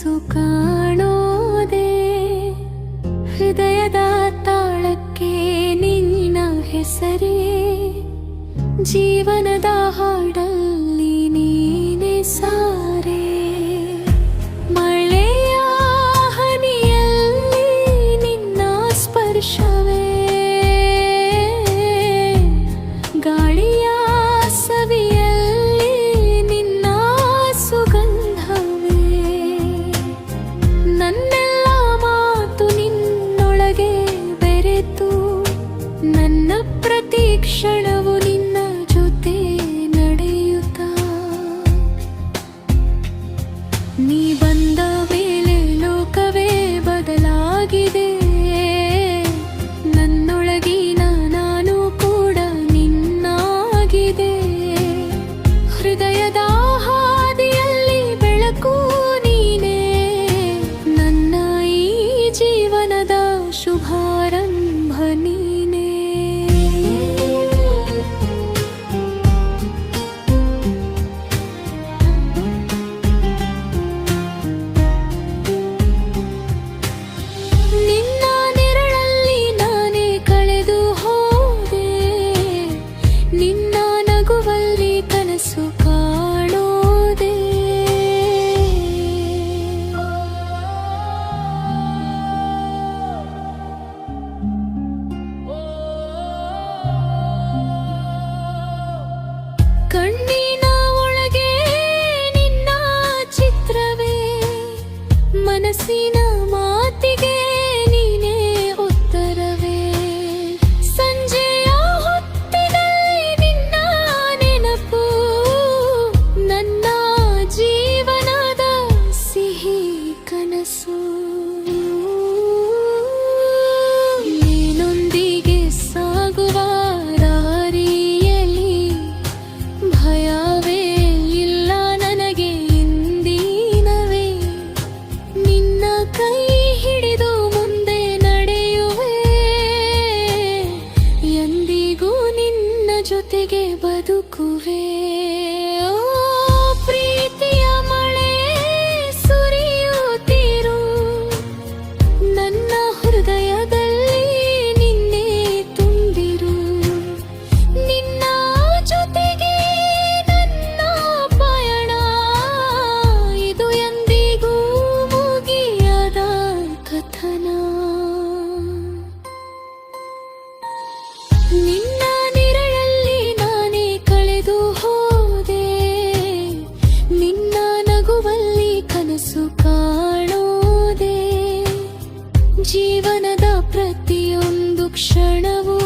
ಕನಸು ಕಾಣೋದೆ ಹೃದಯದ ತಾಳಕ್ಕೆ ನಿನ್ನ ಹೆಸರೇ ಜೀವನದ ಹಾಡಲ್ಲಿ ನೀನೆ ಸಾರೆ ಮಳೆಯ ಹನಿಯಲ್ಲಿ ನಿನ್ನ ಸ್ಪರ್ಶವೇ ಗಾಳಿಯ ಸವಿಯಲ್ಲಿ ನಿನ್ನ ಸುಗಂಧವೇ ನನ್ನೆಲ್ಲ ಮಾತು ನಿನ್ನೊಳಗೆ ಬೆರೆತು ನನ್ನ ಪ್ರತಿ ಕ್ಷಣವು ನಿನ್ನ ಜೊತೆ ನಡೆಯುತ್ತಾ ನೀ ಬಂದ ಮೇಲೆ ಲೋಕವೇ ಬದಲಾಗಿದೆ ನನ್ನೊಳಗಿನ ನಾನು ಕೂಡ ನಿನ್ನಾಗಿದೆ ಹೃದಯದ ಹಾದಿಯಲ್ಲಿ ಬೆಳಕು ನೀನೇ ನನ್ನ ಈ ಜೀವನದ ಶುಭಾರಂಭ ನೀನೇ ನಿನ್ನ ನೆರಳಲ್ಲಿ ನಾನೇ ಕಳೆದು ಹೋದೆ ನಿನ್ನ ನಗುವಲ್ಲಿ ಕನಸು ಕಾಣೋದೆ ಕಣ್ಣಿನ ಒಳಗೆ ನಿನ್ನ ಚಿತ್ರವೇ ಮನಸ್ಸಿನ ಮಾತಿಗೆ ನೀನೇ ಉತ್ತರವೇ ಸಂಜೆಯ ಹೊತ್ತಿನಲ್ಲಿ ನಿನ್ನ ನೆನಪು ನನ್ನ ಜೀವನದ ಸಿಹಿ ಕನಸು ನೀನೊಂದಿಗೆ ಸಾಗುವ ದಾರಿಯಲ್ಲಿ ಭಯವೇ ಇಲ್ಲ ನನಗೆ ಇಂದಿನವೇ ನಿನ್ನ ಕೈ ಹಿಡಿದು ಮುಂದೆ ನಡೆಯುವೆ ಎಂದಿಗೂ ನಿನ್ನ ಜೊತೆಗೆ ಬದುಕುವೆ ಓ ಪ್ರೀತಿಯ ಮಳೆ ಸುರಿಯುತ್ತಿರು ನನ್ನ ಹೃದಯದಲ್ಲಿ ನಿನ್ನೆ ತುಂಬಿರು ನಿನ್ನ ಜೊತೆಗೆ ನನ್ನ ಪಯಣ ಇದು ಎಂದಿಗೂ ಮುಗಿಯದ ಕಥನ ನಿನ್ನ ನೆರಳಲ್ಲಿ ನಾನೇ ಕಳೆದು ಹೋದೆ ನಿನ್ನ ನಗುವಲ್ಲಿ ಕನಸು ಕಾಣೋದೆ ಜೀವನದ ಪ್ರತಿಯೊಂದು ಕ್ಷಣವೂ